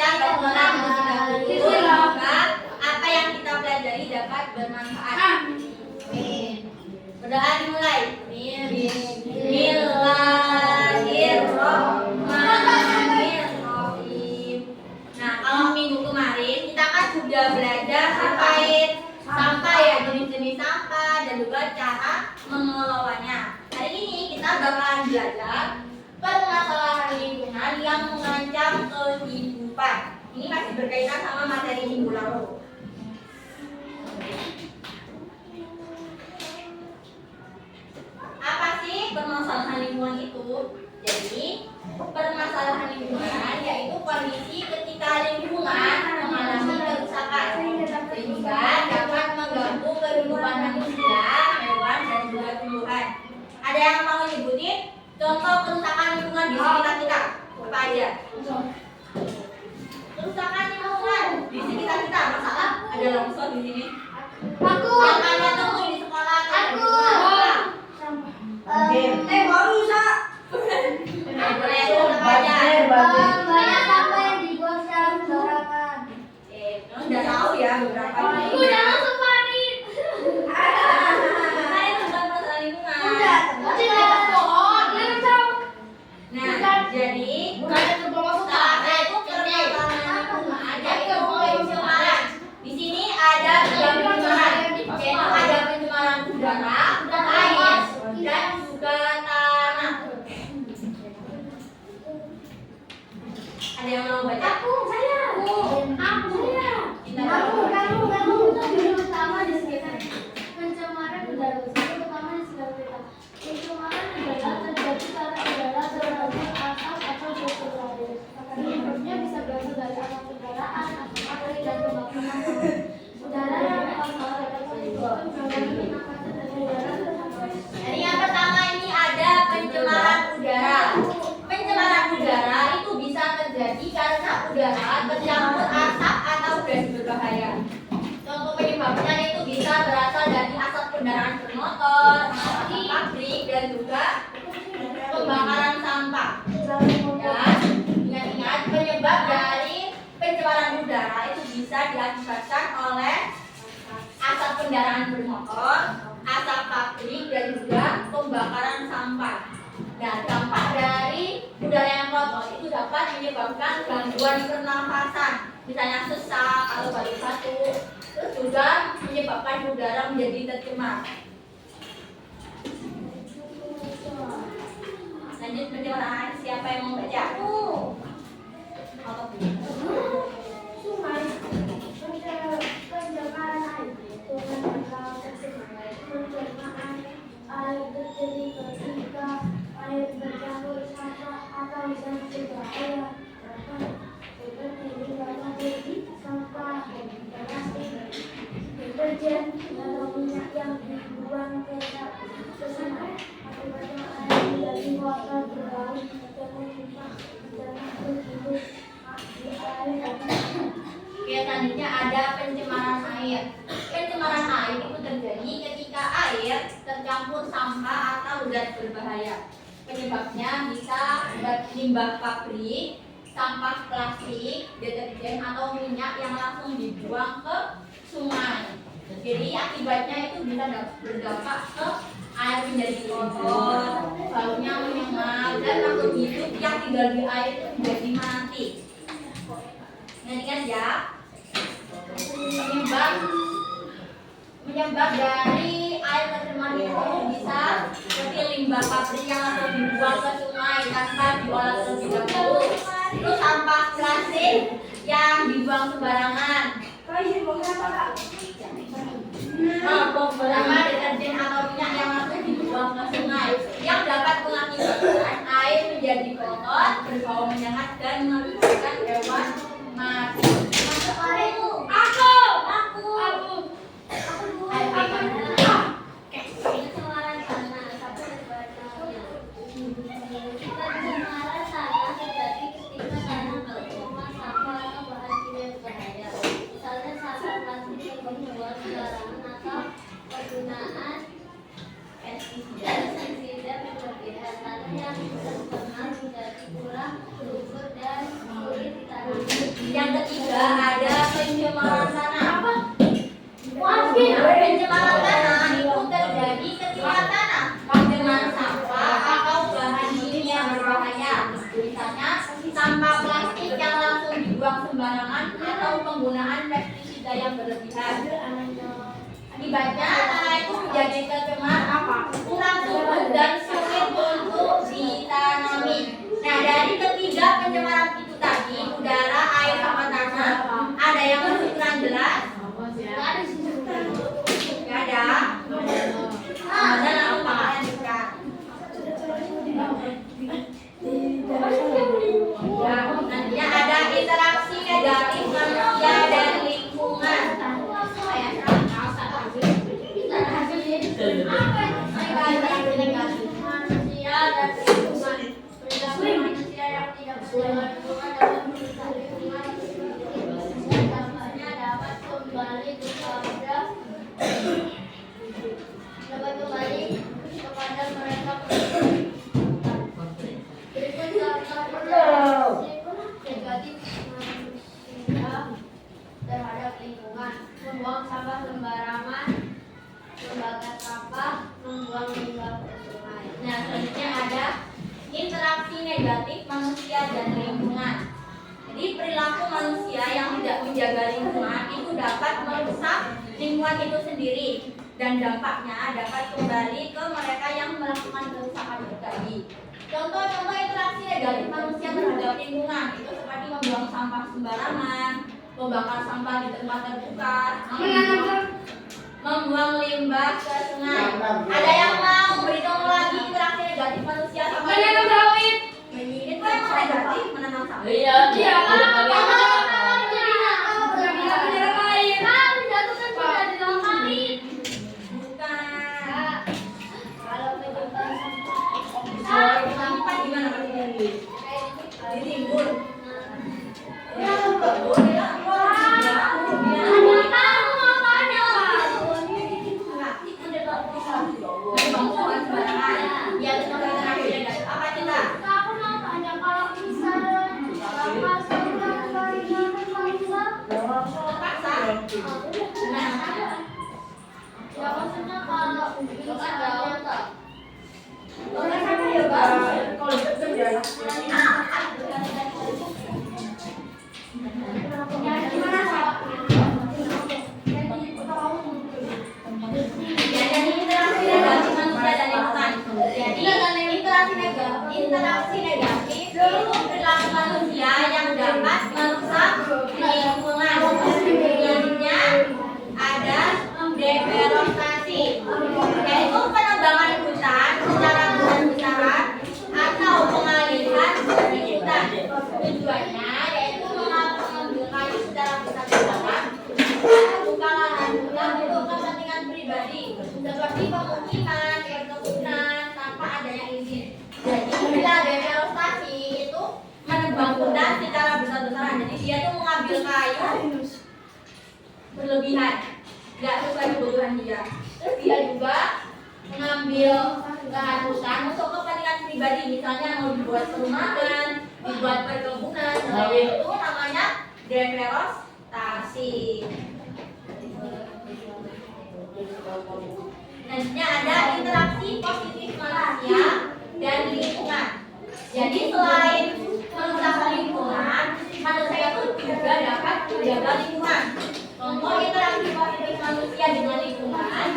kita berperan semoga apa yang kita pelajari dapat bermanfaat. Berdoa dimulai. Bismillahirrahmanirrahim. Nah, kalau minggu kemarin kita kan sudah belajar terkait sampah ya, jenis-jenis sampah dan juga cara mengelolanya. Hari ini kita bakalan belajar permasalahan lingkungan yang mengancam kehidupan. Ini masih berkaitan sama materi minggu lalu. Apa sih permasalahan lingkungan itu? Jadi, permasalahan lingkungan yaitu kondisi ketika lingkungan mengalami kerusakan sehingga dapat mengganggu kehidupan manusia, hewan, dan juga tumbuhan. Ada yang mau nyebutin contoh kerusakan lingkungan di sekitar kita? Apa aja? Kerusakan lingkungan di sekitar kita, masalah ada longsor di sini. Aku. Yang kalian temui di sekolah atau di rumah apa? Baru Sa. Boleh apa aja? Banyak sampah yang dibuang secara sembarangan. Udah tahu ya beberapa. Udah langsung panik. Saya tentang masalah lingkungan. Udah, pohon. Nah, jadi Bukannya terbang masuk salah itu permasalahan lingkungan yaitu pencemaran. Di sini ada tiga pencemaran, yaitu ada pencemaran udara, air, dan juga tanah. Ada yang mau baca? Saya. Kita tahu. Kamu. Terutama di sekitar pencemaran udara. Terutama di sekitar kita. Pencemaran udara terjadi karena udara berasal asap atau gas berlari. Penyebabnya bisa berasal dari asap kendaraan, asap pabrik, dan pembakaran. Udara yang kotor dapat menimbulkan berbagai pernafasan dan udara tercemar. Jadi yang pertama ini ada pencemaran udara. Pencemaran udara itu bisa terjadi karena udara tercampur asap atau gas berbahaya. Contoh penyebabnya itu bisa berasal dari asap kendaraan bermotor, asap pabrik, dan juga pembakaran sampah. Dan ingat-ingat penyebab dari pencemaran udara itu bisa diakibatkan oleh asap kendaraan bermotor, asap pabrik, dan juga pembakaran sampah. Nah, dampak dari udara yang kotor itu dapat menyebabkan gangguan pernafasan, misalnya sesak atau batuk-batuk. Terus juga menyebabkan udara menjadi tercemar. Lanjut pencemaran, siapa yang mau baca? Sungai, pencemaran air, sungai bakal tercemar. Pencemaran air terjadi ketika air bercampur sampah atau zat berbahaya. Seperti limbah pabrik, sampah plastik, deterjen, atau minyak yang dibuang ke sungai. Akibatnya air menjadi kotor, berbau, dan menyimpan hidup di air. Oke, selanjutnya ada pencemaran air. Pencemaran air itu terjadi ketika air tercampur sampah atau zat berbahaya. Penyebabnya bisa limbah pabrik, sampah plastik, deterjen atau minyak yang langsung dibuang ke sungai. Jadi akibatnya itu bisa berdampak ke air menjadi kotor, baunya menyengat, dan makhluk hidup yang tinggal di air itu menjadi mati. Ingat ya, penyebab dari air tercemar itu bisa seperti limbah pabrik yang langsung dibuang ke sungai tanpa diolah terlebih dahulu. Terus sampah plastik yang dibuang sembarangan. Beberapa deterjen atau minyak yang langsung dibuang ke sungai yang dapat mengakibatkan air menjadi kotor, berbau menyengat, dan menyebabkan hewan mati. Pencemaran tanah terjadi ketika tanah tercemar sampah atau bahan kimia berbahaya. Misalnya sampah plastik yang dibuang sembarangan atau penggunaan pestisida berlebihan. Tanah yang tercemar menjadi kurang subur dan ketiga ada pencemaran tanah. Mungkin. Pencemaran tanah itu terjadi ketika tanah dengan sampah atau bahan kimia berbahaya. Misalnya sampah plastik yang langsung dibuang sembarangan atau penggunaan pestisida yang berlebihan. Akibatnya tanah itu menjadi tercemar, kurang subur dan sulit untuk ditanami. Nah, dari ketiga pencemaran itu tadi, udara, air, sama tanah, ada yang berukuran jelas? Nggak ada. Ada langsung pakaian dekat. Ya, nantinya ada interaksi negatif manusia dan lingkungan. Dapat kembali kepada mereka. Berikut negatif manusia terhadap lingkungan: membuang sampah sembarangan, membakar sampah, membuang limbah ke sungai. Nah, selanjutnya ada interaksi negatif manusia dan lingkungan. Jadi perilaku manusia yang tidak menjaga lingkungan itu dapat merusak lingkungan itu sendiri dan dampaknya dapat kembali ke mereka yang melakukan kerusakan itu tadi. Contoh-contoh interaksi negatif manusia terhadap lingkungan itu seperti membuang sampah sembarangan, membakar sampah di tempat terbuka, membuang limbah ke sungai. Ada yang mau beritahu lagi interaksi negatif manusia sama Menanam sawit. itu emang negatif menanam sawit? Iya. Iya. Interaksi negatif itu perilaku manusia yang dapat merusak lingkungan. Selanjutnya ada deforestasi, yaitu penebangan hutan secara besar-besaran atau pengalihan dari hutan. Tujuannya yaitu mengambil kayu secara besar-besaran atau buka lahan hutan untuk kepentingan pribadi seperti pemukiman, perkebunan tanpa adanya izin. Jadi bila deforestasi itu menebang hutan secara besar-besaran, jadi dia tuh mengambil kayu berlebihan, nggak sesuai kebutuhan dia. Terus dia juga mengambil lahan hutan untuk kepentingan pribadi, misalnya mau dibuat perumahan, dibuat perkebunan, itu namanya deforestasi. Nantinya ada interaksi positif manusia dan lingkungan. Jadi selain merusak lingkungan, manusia itu juga dapat menjaga lingkungan. Contoh interaksi positif manusia dengan lingkungan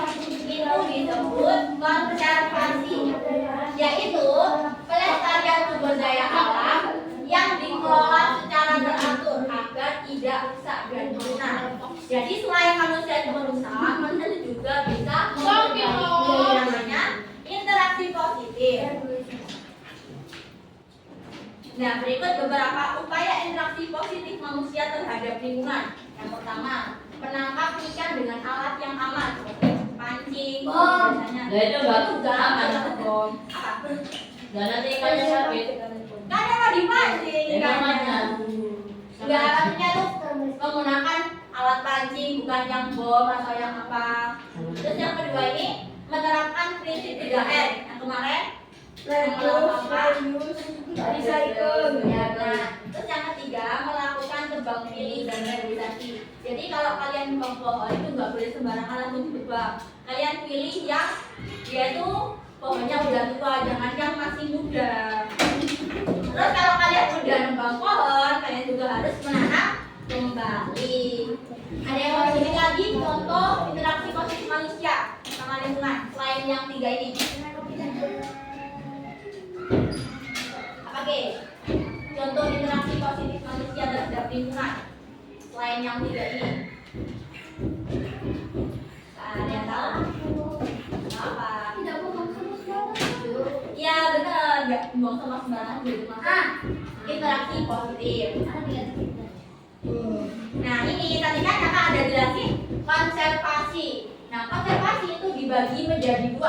itu disebut konservasi, yaitu pelestarian sumber daya alam yang dikelola secara teratur agar tidak rusak dan punah. Jadi selain manusia itu merusak, manusia itu juga bisa memperbaiki, namanya interaksi positif. Nah, berikut beberapa upaya interaksi positif manusia terhadap lingkungan. Yang pertama, menangkap ikan dengan alat yang aman seperti pancing, biasanya. Nah, itu enggak aman. bom. Apa? Dan nanti ikannya sakit. Kan emang dipancing Ya, namanya. Enggak, maksudnya lu menggunakan alat pancing, bukan yang bom atau yang apa. Terus yang kedua ini menerapkan prinsip 3R yang kemarin recycle, ya, nah. Terus yang ketiga melakukan tebang pilih dan realisasi. Jadi kalau kalian nebang pohon itu nggak boleh sembarangan langsung ditebang. Kalian pilih yang dia itu pohonnya udah tua, jangan yang masih muda. Terus kalau kalian udah nebang pohon, kalian juga harus menanam kembali. Ada yang mau ini lagi contoh interaksi positif manusia sama lingkungan selain yang 3 ini. Apa ke? Contoh interaksi positif manusia terhadap lingkungan selain yang 3 ini. Ada yang tahu? Apa? Tidak buang sama sembarangan. Iya benar, nggak buang sama sembarangan gitu mas. Interaksi positif. Nah ini tadi kan kakak ada jelasin konservasi. Nah konservasi itu dibagi menjadi 2.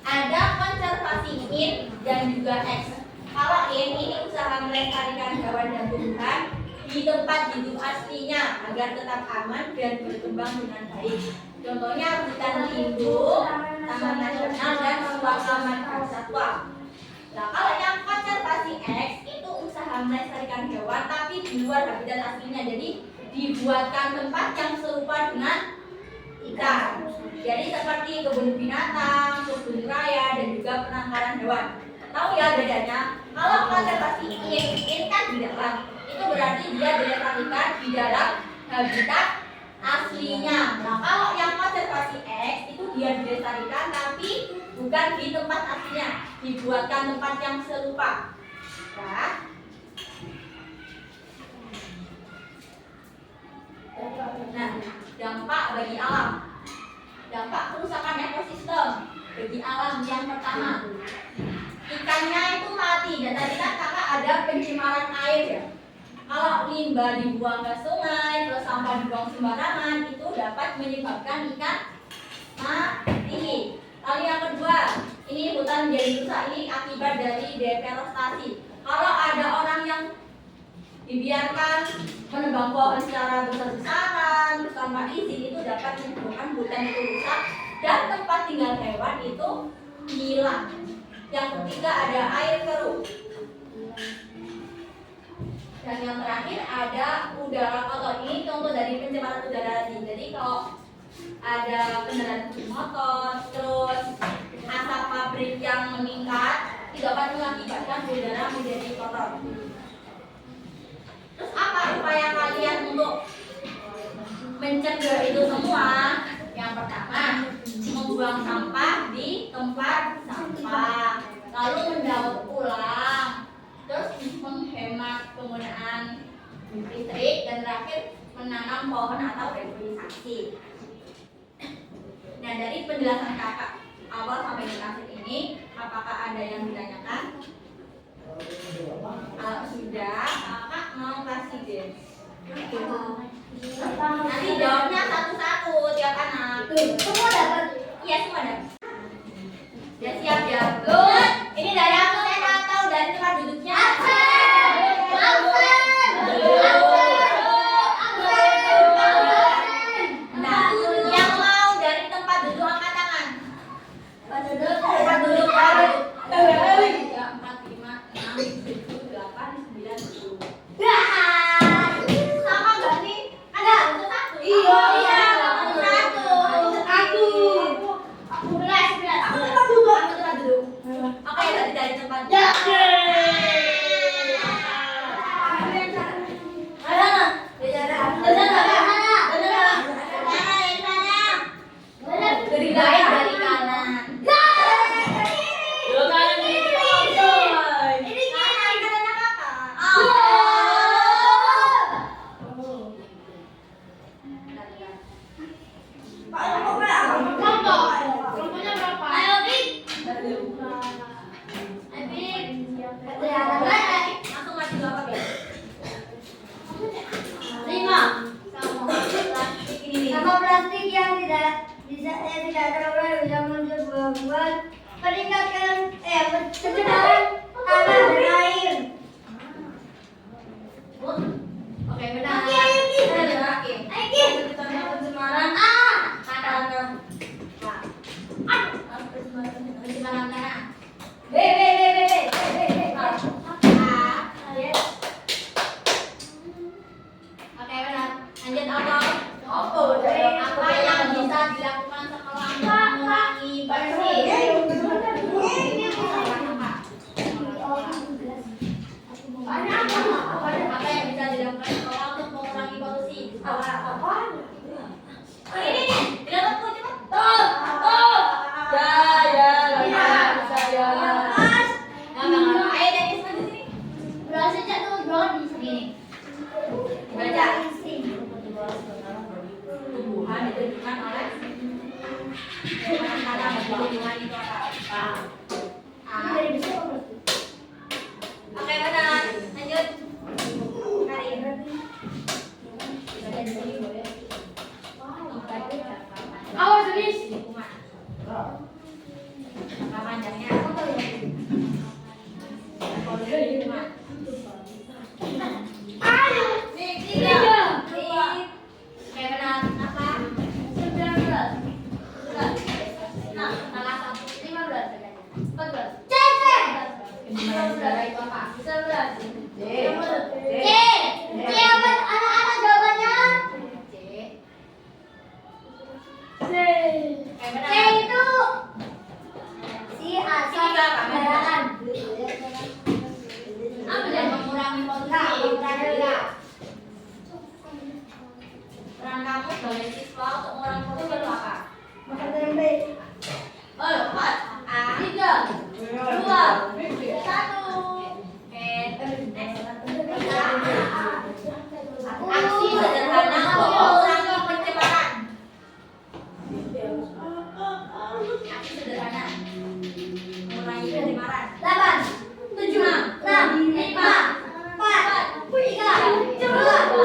Ada konservasi in dan juga ex. Kalau in ini usaha melestarikan hewan dan tumbuhan di tempat hidup aslinya agar tetap aman dan berkembang dengan baik. Contohnya hutan lindung, taman nasional dan suaka marga satwa. Nah kalau yang konservasi X itu usaha melestarikan hewan tapi di luar habitat aslinya. Jadi dibuatkan tempat yang serupa dengan ikan. Jadi seperti kebun binatang, kebun raya dan juga penangkaran hewan. Tahu ya bedanya? Kalau konservasi in kan di dalam, itu berarti dia dilestarikan di dalam habitat aslinya. Nah kalau yang konservasi X itu dia dilestarikan tapi bukan di tempat aslinya, dibuatkan tempat yang serupa. Nah, dampak bagi alam. Dampak kerusakan ekosistem bagi alam yang pertama. Ikannya itu mati dan tadi kan kakak ada pencemaran air ya. Kalau limbah dibuang ke sungai, terus sampah dibuang sembarangan itu dapat menyebabkan ikan mati. Lalu yang kedua, ini hutan menjadi rusak, ini akibat dari deforestasi. Kalau ada orang yang dibiarkan menebang pohon secara besar-besaran tanpa izin itu dapat menyebabkan hutan itu rusak dan tempat tinggal hewan itu hilang. Yang ketiga ada air keruh. Dan yang terakhir ada udara kotor. Ini contoh dari pencemaran udara tadi. Jadi kalau ada kendaraan motor, terus asap pabrik yang meningkat, itu dapat mengakibatkan udara menjadi kotor. Terus apa upaya kalian untuk mencegah itu semua? Yang pertama, membuang sampah di tempat sampah, lalu mendaur ulang, terus menghemat penggunaan listrik, dan terakhir menanam pohon atau reforestasi. Nah dari penjelasan kakak awal sampai dengan ini, apakah ada yang ditanyakan? Kalau sudah, kakak mau kasih deh. Nanti jawabnya satu-satu tiap anak. Semua dapat. Iya semua dapat. Ya siap ya. Good. Ini dari absen atau dari tempat duduknya? Nah, yang mau dari tempat duduk angkat tangan. Tempat duduk baru. 3, 4, 5, 6, 7, 8, 9, 10. Sama nggak sih? Ada satu. Iya. Satu. Aku tempat duduk. Oke, dari tempat. Dari baik dari kanan. Dua kali nih. Ini kanan kanannya kakak. Kelompoknya berapa? Ayo, Bik. Epic. Peran kamu sebagai siswa untuk mengurangi korupsi itu apa? Empat. Tiga. Dua. Satu. Aksi sederhana untuk mengurangi pencemaran. Aksi sederhana mengurangi pencemaran. 8, 7, 6, 5, 4, 3, 2, 1.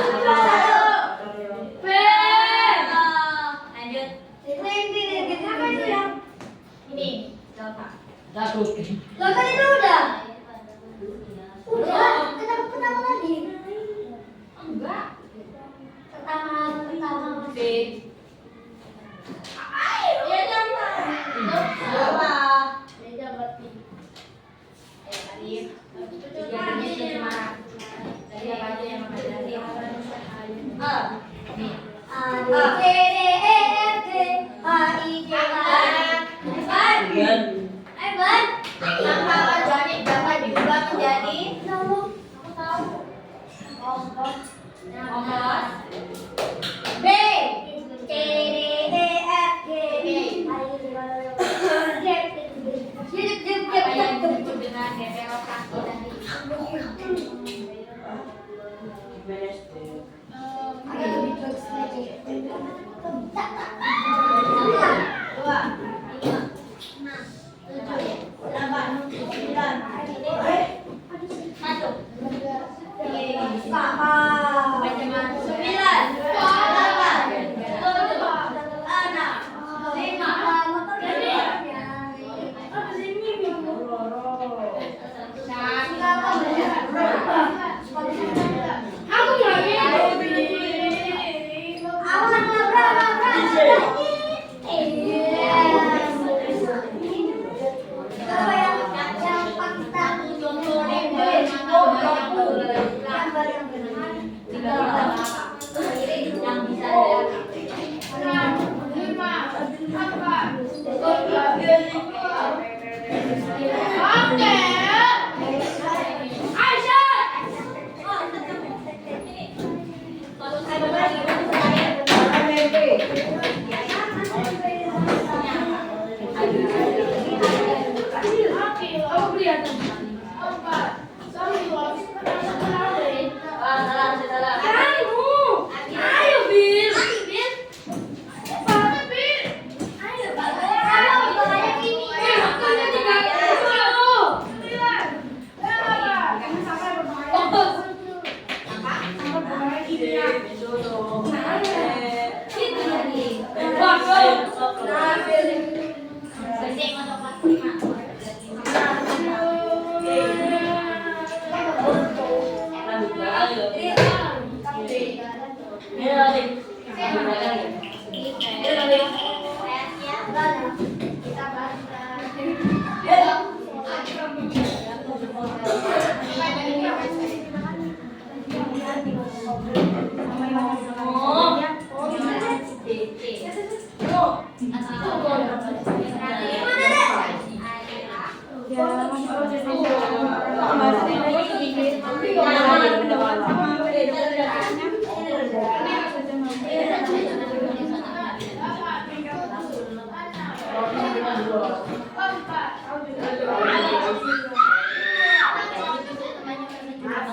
Lanjut. Ini jawab. Satu. Loh kan itu udah. Kenapa lagi? Enggak. Pertama. B. Ya jawab. Jawab. Tadi tiga jenis pencemaran. Tadi apa aja yang mempelajari? Nih. A, B, C, D, E, F, G, H, I, J, K, Kemudian Sampah organik dapat diubah menjadi kompos. B, C, D, E, F, G, Apa yang disebut dengan DPO plastik tadi? Dua, tiga, enam, tujuh, delapan, sembilan, satu. Pencemaran 9, 8, 7, 6, 5, 4, 3, 2, 1. Yang bisa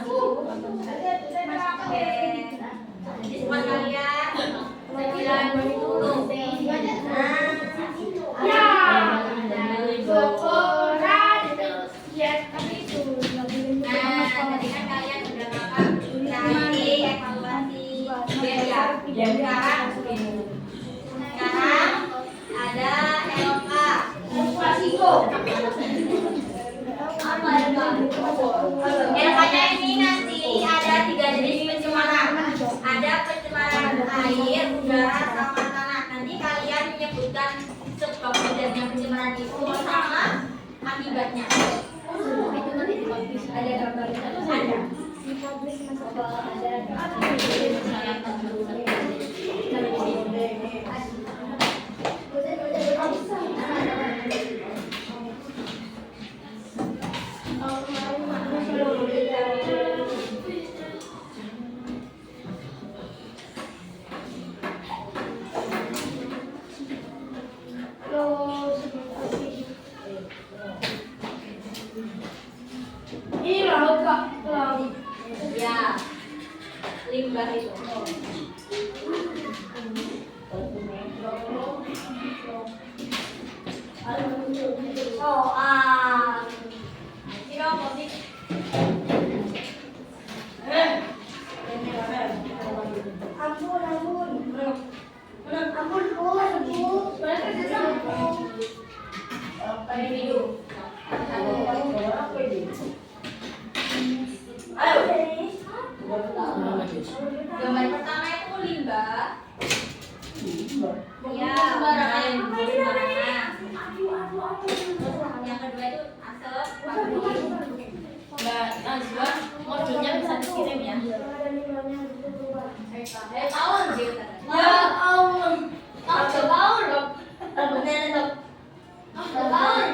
Apa ya, Kak? Makanya ini nanti ada 3 jenis pencemaran. Ada pencemaran air, udara, sama tanah. Nanti kalian menyebutkan sebab terjadinya pencemaran itu sama akibatnya. Itu nanti dipublish. Ada gambarnya. Ada. Ini laut Kak, laut. Ya, limbah itu. Oh, ini apa sih? Gambar pertama itu limbah. Ya, sembarangan. Yang kedua itu asap. Mbak Najwa, modelnya bisa dikirim ya. Tahun sih. Ya Allah. Tahun dong. Beneran dong. Tahun.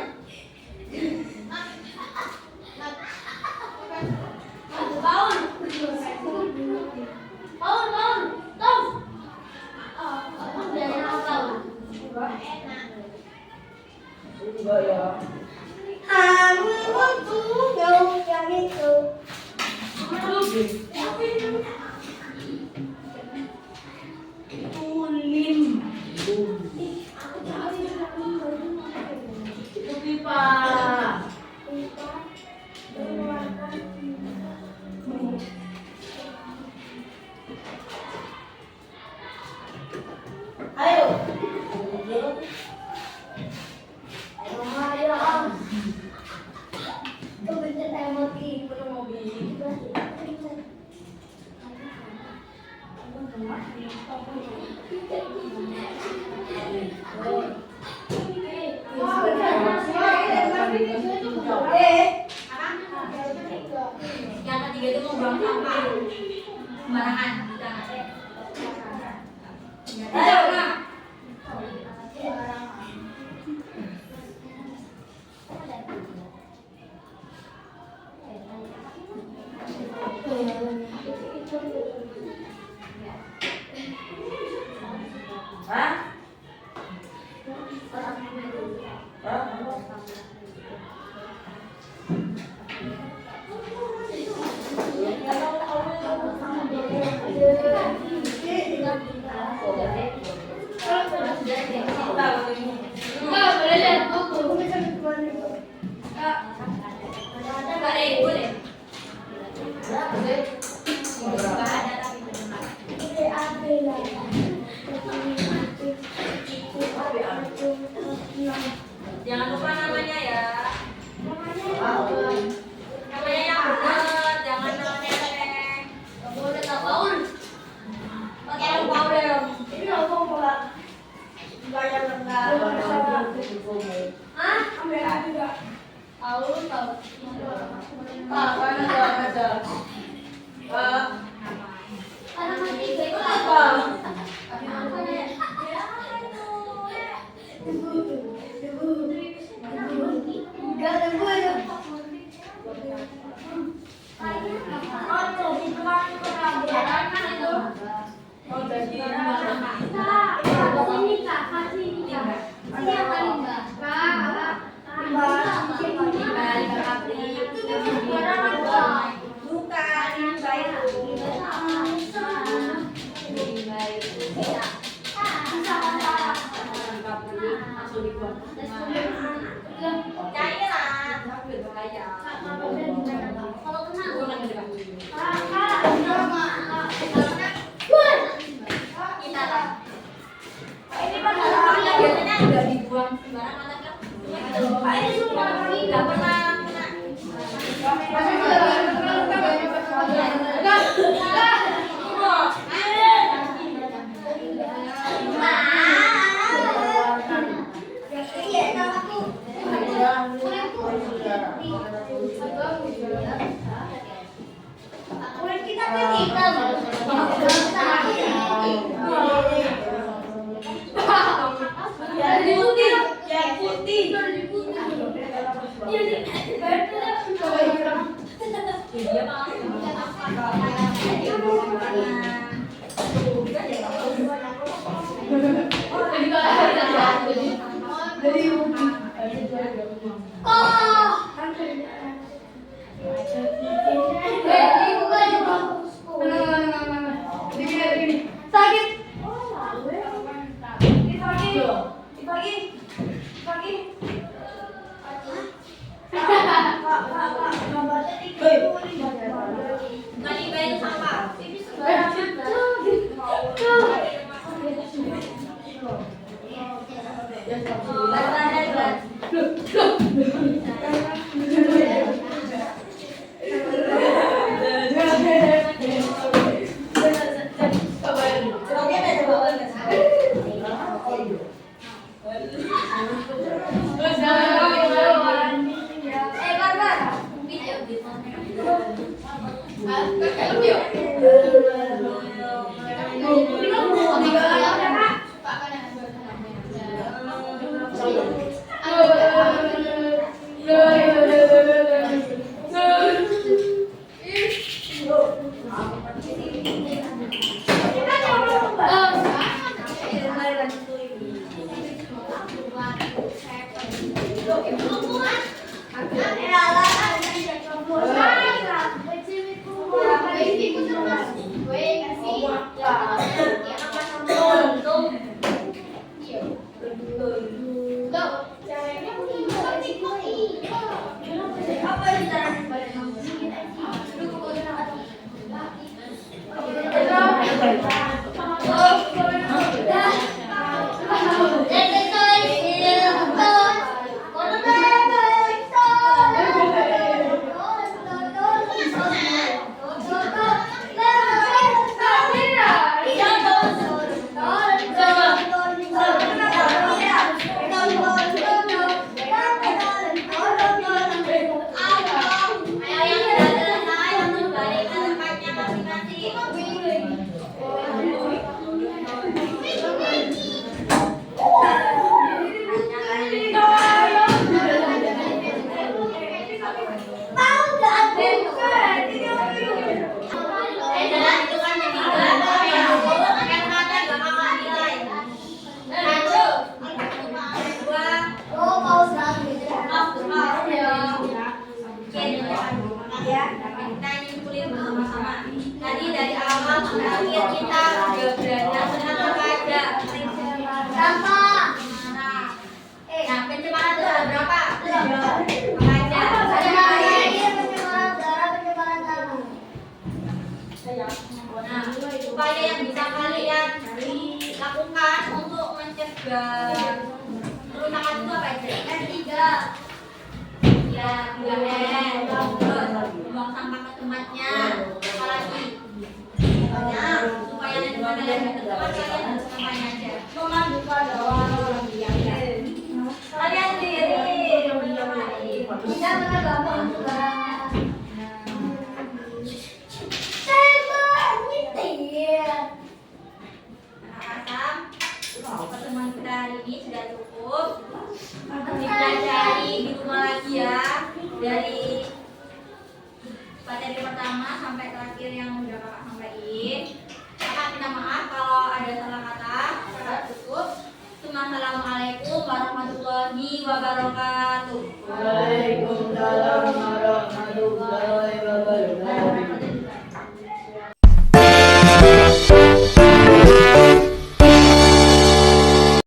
Yang ketiga itu mau buang sampah sembarangan. Ayo, nah. Jangan lupa namanya ya. Namanya yang benar, jangan namanya aneh. Boleh tak Paul? Pakai yang Paul dong. Ini apa pula? Bayar enggak? Hah? Ambil aja enggak? Tahu tahu. Mana ada. Pak. Ada mati itu apa? Kita Kulit kita kan hitam. Yang putih. Dia Tadi bayar sampah. Tadi dari awal sampai akhir kita udah belajar tentang apa aja? Sampah. Nah, pencemaran itu ada berapa? Apa aja? Pencemaran air, pencemaran udara, pencemaran tanah. Nah, upaya yang bisa kalian lakukan untuk mencegah kerusakan itu apa aja? Tiga. Ya, 3M. Terus buang sampah ke tempatnya. Apa lagi? Banyak. Supaya lingkungan kalian lebih teman, kalian harus ngapain aja? Kalian sendiri. Tidak pernah gampang sembarangan. Pertemuan kita hari ini sudah cukup. Dipelajari di rumah lagi ya, dari materi pertama sampai terakhir yang udah kakak sampaikan. Kakak minta maaf kalau ada salah kata. Kakak tutup. Assalamualaikum warahmatullahi wabarakatuh.